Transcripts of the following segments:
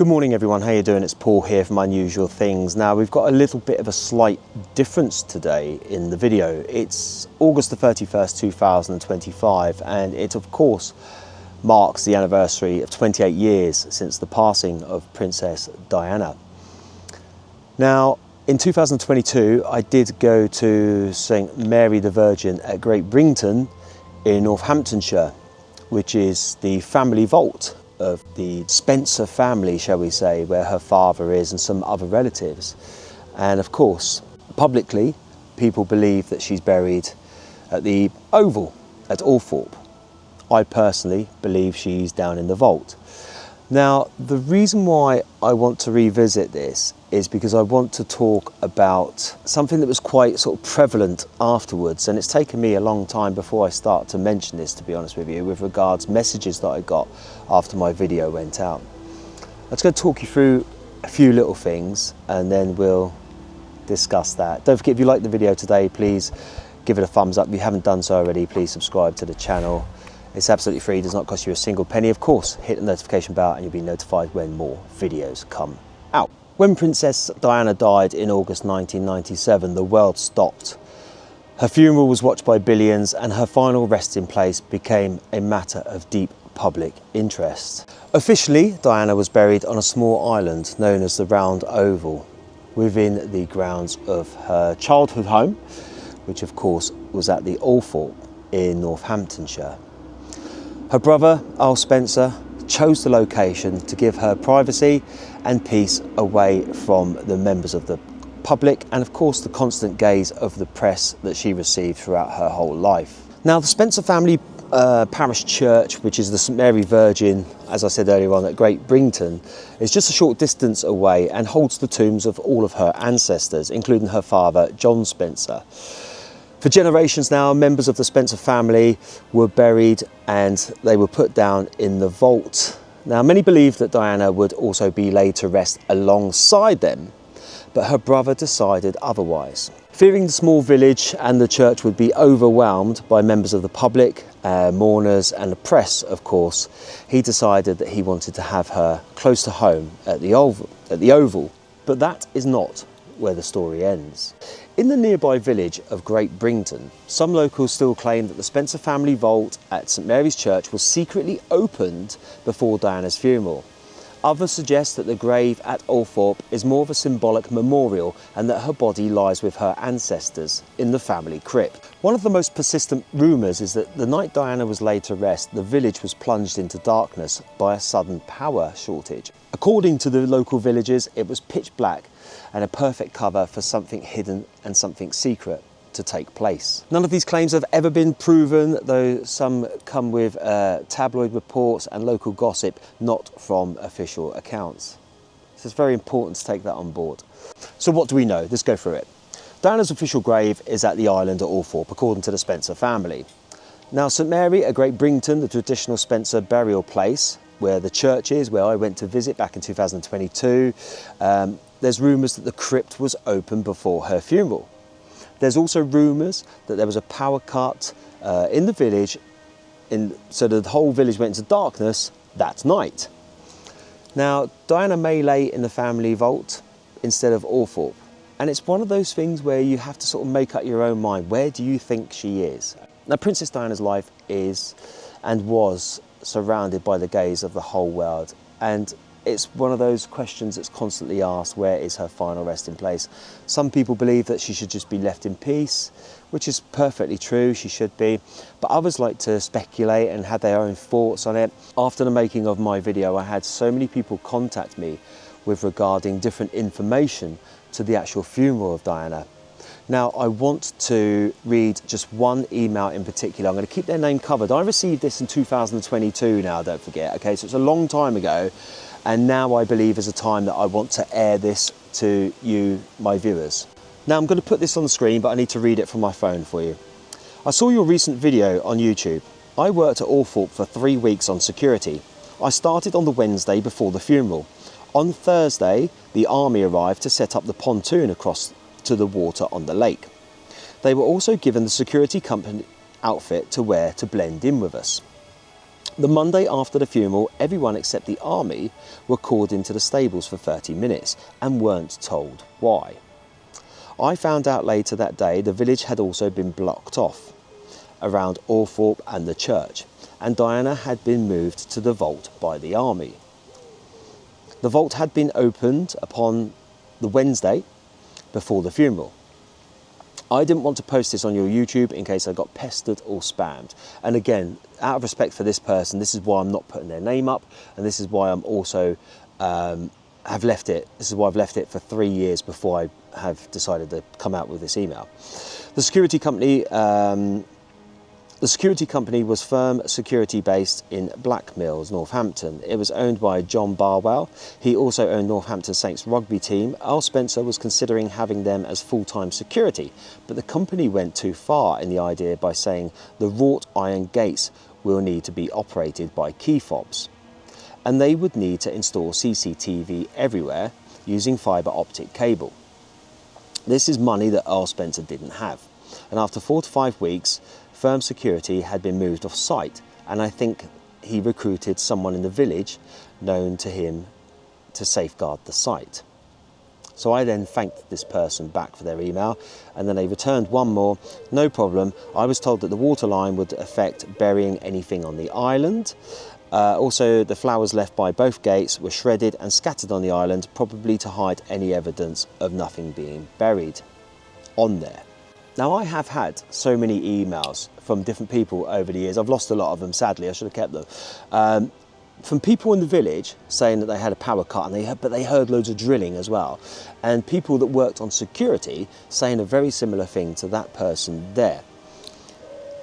Good morning everyone, how you doing? It's Paul here from Unusual Things. Now we've got a little bit of a slight difference today in the video. It's August the 31st, 2025 and it of course marks the anniversary of 28 years since the passing of Princess Diana. Now in 2022 I did go to St Mary the Virgin at Great Brington in Northamptonshire, which is the family vault of the Spencer family, shall we say, where her father is and some other relatives. And of course, publicly, people believe that she's buried at the Oval at Althorpe. I personally believe she's down in the vault. Now, the reason why I want to revisit this is because I want to talk about something that was quite sort of prevalent afterwards, and it's taken me a long time before I start to mention this, to be honest with you, with regards messages that I got after my video went out. I'm just going to talk you through a few little things and then we'll discuss that. Don't forget, if you like the video today, please give it a thumbs up. If you haven't done so already, please subscribe to the channel. It's absolutely free, does not cost you a single penny. Of course, hit the notification bell and you'll be notified when more videos come out. When Princess Diana died in August 1997, the world stopped. Her funeral was watched by billions and her final resting place became a matter of deep public interest. Officially, Diana was buried on a small island known as the Round Oval within the grounds of her childhood home, which of course was at the Althorpe in Northamptonshire. Her brother, Earl Spencer, chose the location to give her privacy and peace away from the members of the public and of course the constant gaze of the press that she received throughout her whole life. Now the Spencer family parish church, which is the St Mary Virgin, as I said earlier on, at Great Brington, is just a short distance away and holds the tombs of all of her ancestors, including her father, John Spencer. For generations now, members of the Spencer family were buried and they were put down in the vault. Now, many believe that Diana would also be laid to rest alongside them, but her brother decided otherwise. Fearing the small village and the church would be overwhelmed by members of the public, mourners and the press, of course, he decided that he wanted to have her close to home at the Oval. But that is not where the story ends. In the nearby village of Great Brington, some locals still claim that the Spencer family vault at St Mary's Church was secretly opened before Diana's funeral. Others suggest that the grave at Althorpe is more of a symbolic memorial and that her body lies with her ancestors in the family crypt. One of the most persistent rumours is that the night Diana was laid to rest, the village was plunged into darkness by a sudden power shortage. According to the local villagers, it was pitch black and a perfect cover for something hidden and something secret to take place. None of these claims have ever been proven, though some come with tabloid reports and local gossip, not from official accounts. So it's very important to take that on board. So what do we know? Let's go through it. Diana's official grave is at the island at Althorpe, according to the Spencer family. Now, St Mary at Great Brington, the traditional Spencer burial place, where the church is, where I went to visit back in 2022, there's rumours that the crypt was open before her funeral. There's also rumours that there was a power cut in the village, so the whole village went into darkness that night. Now, Diana may lay in the family vault instead of Althorpe, and it's one of those things where you have to sort of make up your own mind. Where do you think she is? Now, Princess Diana's life is and was surrounded by the gaze of the whole world, and it's one of those questions that's constantly asked: where is her final resting place? Some people believe that she should just be left in peace, which is perfectly true, she should be, but others like to speculate and have their own thoughts on it. After the making of my video, I had so many people contact me with regarding different information to the actual funeral of Diana. Now, I want to read just one email in particular. I'm going to keep their name covered. I received this in 2022 now, don't forget, okay? So it's a long time ago, and now I believe is a time that I want to air this to you, my viewers. Now, I'm going to put this on the screen, but I need to read it from my phone for you. I saw your recent video on YouTube. I worked at Althorpe for 3 weeks on security. I started on the Wednesday before the funeral. On Thursday, the army arrived to set up the pontoon across to the water on the lake. They were also given the security company outfit to wear to blend in with us. The Monday after the funeral, everyone except the army were called into the stables for 30 minutes and weren't told why. I found out later that day the village had also been blocked off around Althorpe and the church, and Diana had been moved to the vault by the army. The vault had been opened upon the Wednesday before the funeral. I didn't want to post this on your YouTube in case I got pestered or spammed. And again, out of respect for this person, this is why I'm not putting their name up, and this is why I'm also have left it. This is why I've left it for 3 years before I have decided to come out with this email. The security company was Firm Security based in Black Mills, Northampton. It was owned by John Barwell. He also owned Northampton Saints rugby team. Earl Spencer was considering having them as full-time security, but the company went too far in the idea by saying the wrought iron gates will need to be operated by key fobs, and they would need to install CCTV everywhere using fibre optic cable. This is money that Earl Spencer didn't have, and after 4 to 5 weeks, Firm Security had been moved off site, and I think he recruited someone in the village known to him to safeguard the site. So I then thanked this person back for their email, and then they returned one more. No problem. I was told that the water line would affect burying anything on the island. Also, the flowers left by both gates were shredded and scattered on the island, probably to hide any evidence of nothing being buried on there. Now, I have had so many emails from different people over the years. I've lost a lot of them, sadly. I should have kept them. From people in the village saying that they had a power cut, but they heard loads of drilling as well. And people that worked on security saying a very similar thing to that person there.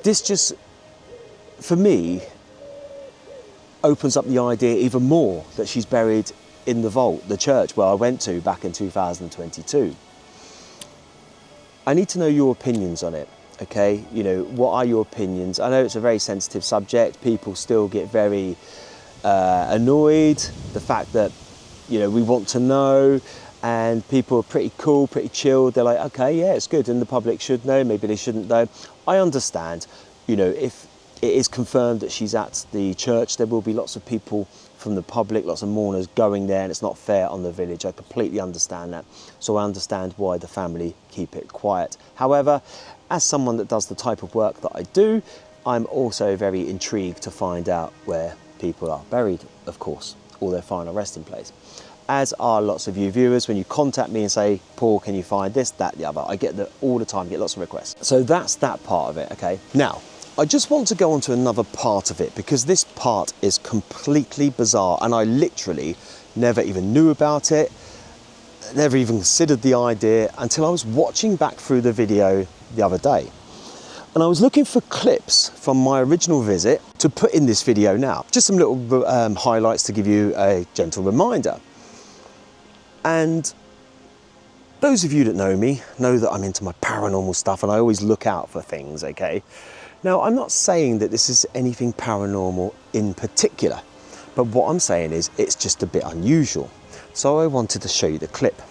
This just, for me, opens up the idea even more that she's buried in the vault, the church where I went to back in 2022. I need to know your opinions on it, okay? You know, what are your opinions? I know it's a very sensitive subject. People still get very annoyed. The fact that, you know, we want to know, and people are pretty cool, pretty chilled. They're like, okay, yeah, it's good, and the public should know, maybe they shouldn't know. I understand, you know, if it is confirmed that she's at the church, there will be lots of people from the public, lots of mourners going there, and it's not fair on the village. I completely understand that. So I understand why the family keep it quiet. However, as someone that does the type of work that I do, I'm also very intrigued to find out where people are buried, of course, or their final resting place. As are lots of you viewers, when you contact me and say, Paul, can you find this, that, the other? I get that all the time, get lots of requests. So that's that part of it, okay? Now, I just want to go on to another part of it, because this part is completely bizarre, and I literally never even knew about it, never even considered the idea until I was watching back through the video the other day. And I was looking for clips from my original visit to put in this video now. Just some little highlights to give you a gentle reminder. And those of you that know me know that I'm into my paranormal stuff, and I always look out for things, okay? Now, I'm not saying that this is anything paranormal in particular, but what I'm saying is it's just a bit unusual. So I wanted to show you the clip.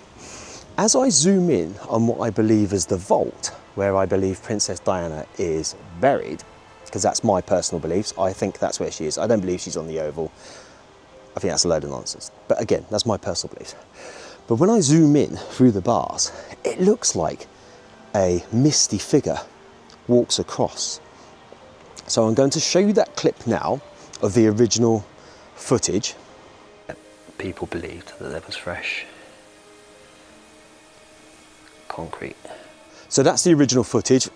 As I zoom in on what I believe is the vault, where I believe Princess Diana is buried, because that's my personal beliefs, I think that's where she is. I don't believe she's on the Oval. I think that's a load of nonsense. But again, that's my personal beliefs. But when I zoom in through the bars, it looks like a misty figure walks across. So I'm going to show you that clip now of the original footage. People believed that there was fresh concrete. So that's the original footage.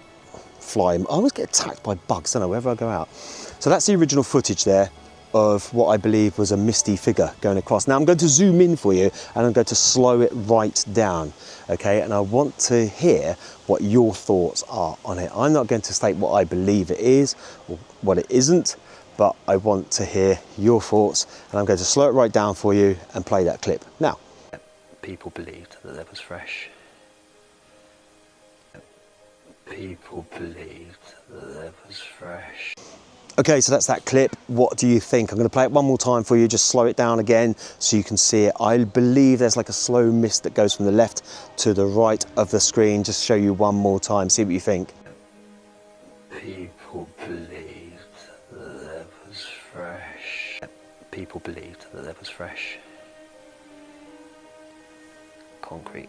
Flying. I always get attacked by bugs, don't I, wherever I go out. So that's the original footage there of what I believe was a misty figure going across. Now I'm going to zoom in for you, and I'm going to slow it right down, okay? And I want to hear what your thoughts are on it. I'm not going to state what I believe it is or what it isn't, but I want to hear your thoughts, and I'm going to slow it right down for you and play that clip now. People believed that there was fresh. People believed that there was fresh. Okay, so that's that clip. What do you think? I'm going to play it one more time for you, just slow it down again so you can see it. I believe there's like a slow mist that goes from the left to the right of the screen. Just show you one more time, see what you think. People believed that there was fresh. people believed that there was fresh concrete.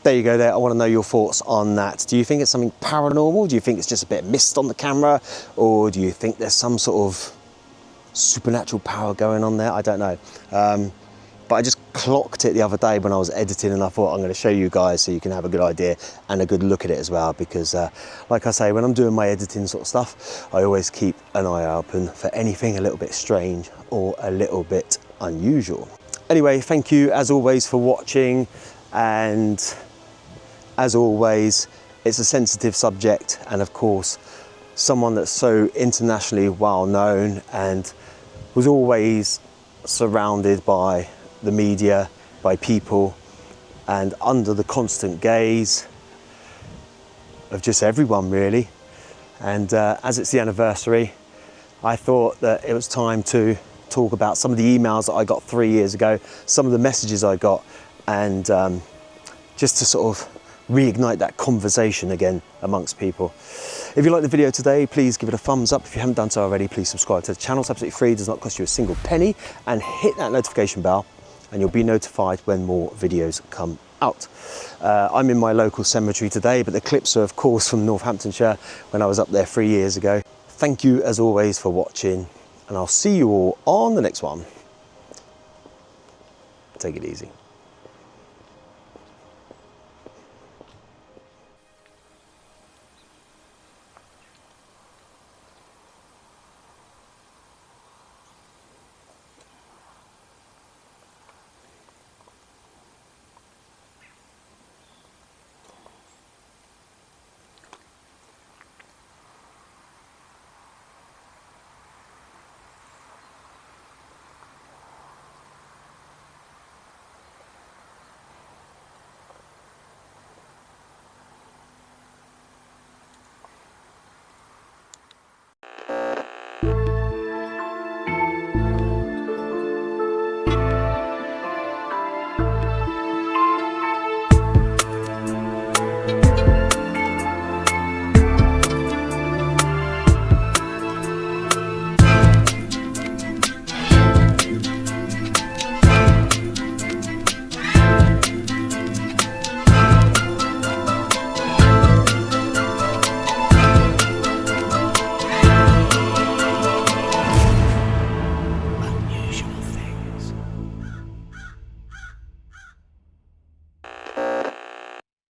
There you go there. I want to know your thoughts on that. Do you think it's something paranormal? Do you think it's just a bit of mist on the camera? Or do you think there's some sort of supernatural power going on there? I don't know. But I just clocked it the other day when I was editing, and I thought I'm going to show you guys so you can have a good idea and a good look at it as well, because like I say, when I'm doing my editing sort of stuff, I always keep an eye open for anything a little bit strange or a little bit unusual. Anyway, thank you as always for watching, and as always, it's a sensitive subject, and of course someone that's so internationally well known and was always surrounded by the media, by people, and under the constant gaze of just everyone really. And as it's the anniversary, I thought that it was time to talk about some of the emails that I got 3 years ago, some of the messages I got, and just to sort of reignite that conversation again amongst people. If you like the video today, please give it a thumbs up. If you haven't done so already, please subscribe to the channel. It's absolutely free, does not cost you a single penny, and hit that notification bell and you'll be notified when more videos come out. I'm in my local cemetery today, but the clips are of course from Northamptonshire when I was up there 3 years ago. Thank you as always for watching, and I'll see you all on the next one. Take it easy.